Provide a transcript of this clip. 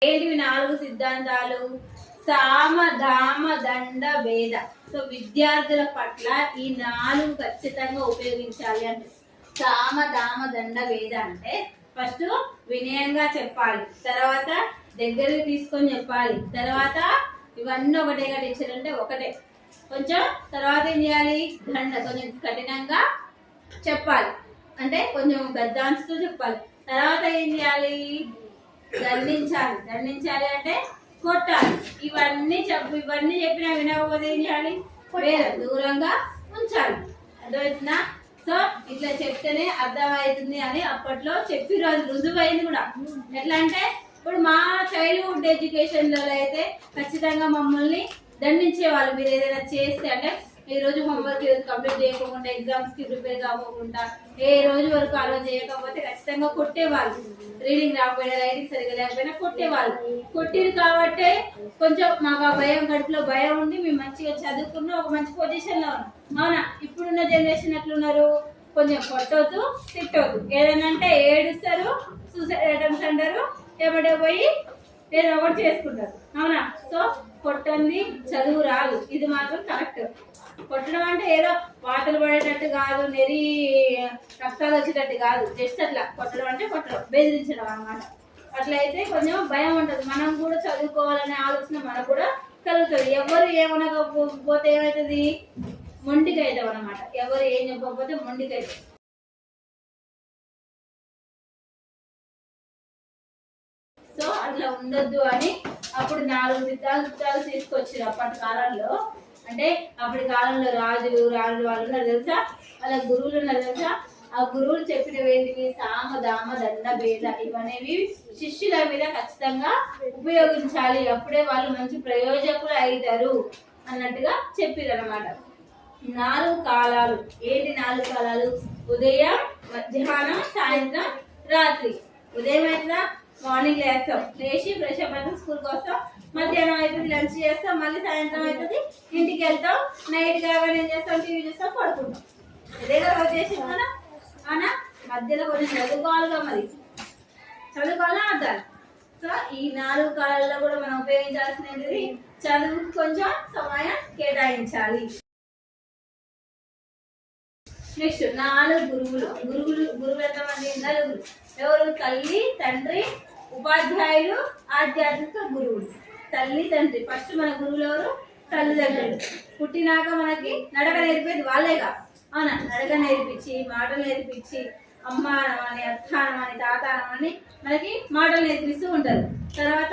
ఏంటివి 4 సిద్ధాంతాలు? సామ దామ దండ భేద. సో విద్యార్థుల పట్ల ఈ 4 ఖచ్చితంగా ఉపయోగించాలి అంటే సామ దామ దండ భేద అంటే ఫస్ట్ వినయంగా చెప్పాలి, తర్వాత దగ్గరికి తీసుకొని చెప్పాలి, తర్వాత ఇవన్నీ ఒకటే టీచర్ అంటే ఒకటే కొంచెం, తర్వాత ఏం చేయాలి, దండ కొంచెం కఠినంగా చెప్పాలి అంటే కొంచెం గద్దాంచుతూ చెప్పాలి, తర్వాత ఏం చేయాలి, దండించాలి. దండించాలి అంటే కొట్టాలి. ఇవన్నీ చెప్పినా వినకపోతే ఏం చేయాలి, వేరే దూరంగా ఉంచాలి. అర్థమవుతుందా? సో ఇట్లా చెప్తేనే అర్థమవుతుంది అని అప్పట్లో చెప్పిర్రు. అది రుజువైంది కూడా. ఎట్లా అంటే ఇప్పుడు మా చైల్డ్హుడ్ ఎడ్యుకేషన్లో అయితే ఖచ్చితంగా మమ్మల్ని దండించేవాళ్ళు. మీరు ఏదైనా చేస్తే అంటే ఈ రోజు హోంవర్క్ కంప్లీట్ చేయకుండా, ఎగ్జామ్స్ కి ప్రిపేర్ కాకుండా, ఏ రోజు వరకు ఆ రోజు చేయకపోతే ఖచ్చితంగా కొట్టేవాళ్ళు. రీడింగ్ రాకపోయినా, రైటింగ్ సరిగ్గా లేకపోయినా కొట్టేవాళ్ళు. కొట్టిరు కాబట్టి కొంచెం మాకు ఆ భయం, కడుపులో భయం ఉండి మేము మంచిగా చదువుకున్న ఒక మంచి పొజిషన్ లో ఉన్నాం. అవునా? ఇప్పుడున్న జనరేషన్ ఎట్లున్నారు, కొంచెం కొట్టవద్దు, తిట్టవద్దు, ఏదైనా అంటే ఏడుస్తారు, సూసైడ్ అటెంప్ట్స్ అంటారు, ఏమంటే పోయి ఏదో ఒకటి చేసుకుంటారు. అవునా? సో కొట్టండి, చదువు రాదు, ఇది మాత్రం కరెక్ట్. కొట్టడం అంటే ఏదో వాతలు పడేటట్టు కాదు, నెరి రక్తాలు వచ్చేటట్టు కాదు, జస్ట్ అట్లా కొట్టడం అంటే కొట్టడం, బెదిరించడం అన్నమాట. అట్లయితే కొంచెం భయం ఉంటుంది. మనం కూడా చదువుకోవాలనే ఆలోచన మనకు కూడా కలుగుతుంది. ఎవరు ఏమనకపోతే ఏమవుతుంది, మొండికి అవుతాం అన్నమాట. ఎవరు ఏం చెప్పకపోతే మొండికి అవుతాం. సో అట్లా ఉండొద్దు అని అప్పుడు 4 సిద్ధాంతాలు తీసుకొచ్చారు అప్పటి కాలంలో. అంటే అప్పటి కాలంలో రాజులు వాళ్ళు ఉన్నారు తెలుసా, వాళ్ళ గురువులు ఉన్నారు తెలుసా. ఆ గురువులు చెప్పినవి ఏంటివి, సామ దామ దండ భేద, ఇవనేవి శిష్యుల మీద ఖచ్చితంగా ఉపయోగించాలి. అప్పుడే వాళ్ళు మంచి ప్రయోజకులు అవుతారు అన్నట్టుగా చెప్పారు అనమాట. 4 కాలాలు ఏంటి? 4 కాలాలు: ఉదయం, మధ్యాహ్నం, సాయంత్రం, రాత్రి. ఉదయం అయితే మార్నింగ్ లేస్తాం, లేచి ఫ్రెష్ అప్ అవుతాం, స్కూల్కి వస్తాం. మధ్యాహ్నం అవుతుంది, లంచ్ చేస్తాం. మళ్ళీ సాయంత్రం అవుతుంది, ఇంటికి వెళ్తాం. నైట్ కాగానే ఏం చేస్తాం, టీవీ చూస్తాం, పడుకుంటాం. ఇదే కదా ఉద్దేశం కదా. అవునా? మధ్యలో కొంచెం చదువుకోవాలిగా, మరి చదువుకోవాలా అర్థాలు. సో ఈ 4 కాలాల్లో కూడా మనం ఉపయోగించాల్సినది చదువుకు కొంచెం సమయం కేటాయించాలి. నెక్స్ట్ 4 గురువులు. గురువులు ఎంతమంది? 4. ఎవరు? తల్లి, తండ్రి, ఉపాధ్యాయులు, ఆధ్యాత్మిక గురువులు. తల్లి, తండ్రి. ఫస్ట్ మన గురువులు ఎవరు? తల్లిదండ్రులు. పుట్టినాక మనకి నడక నేర్పేది వాళ్ళేగా. అవునా? నడక నేర్పించి, మాటలు నేర్పించి, అమ్మానమని, అర్థానమని, తాతానమని మనకి మాటలు నేర్పిస్తూ ఉంటారు. తర్వాత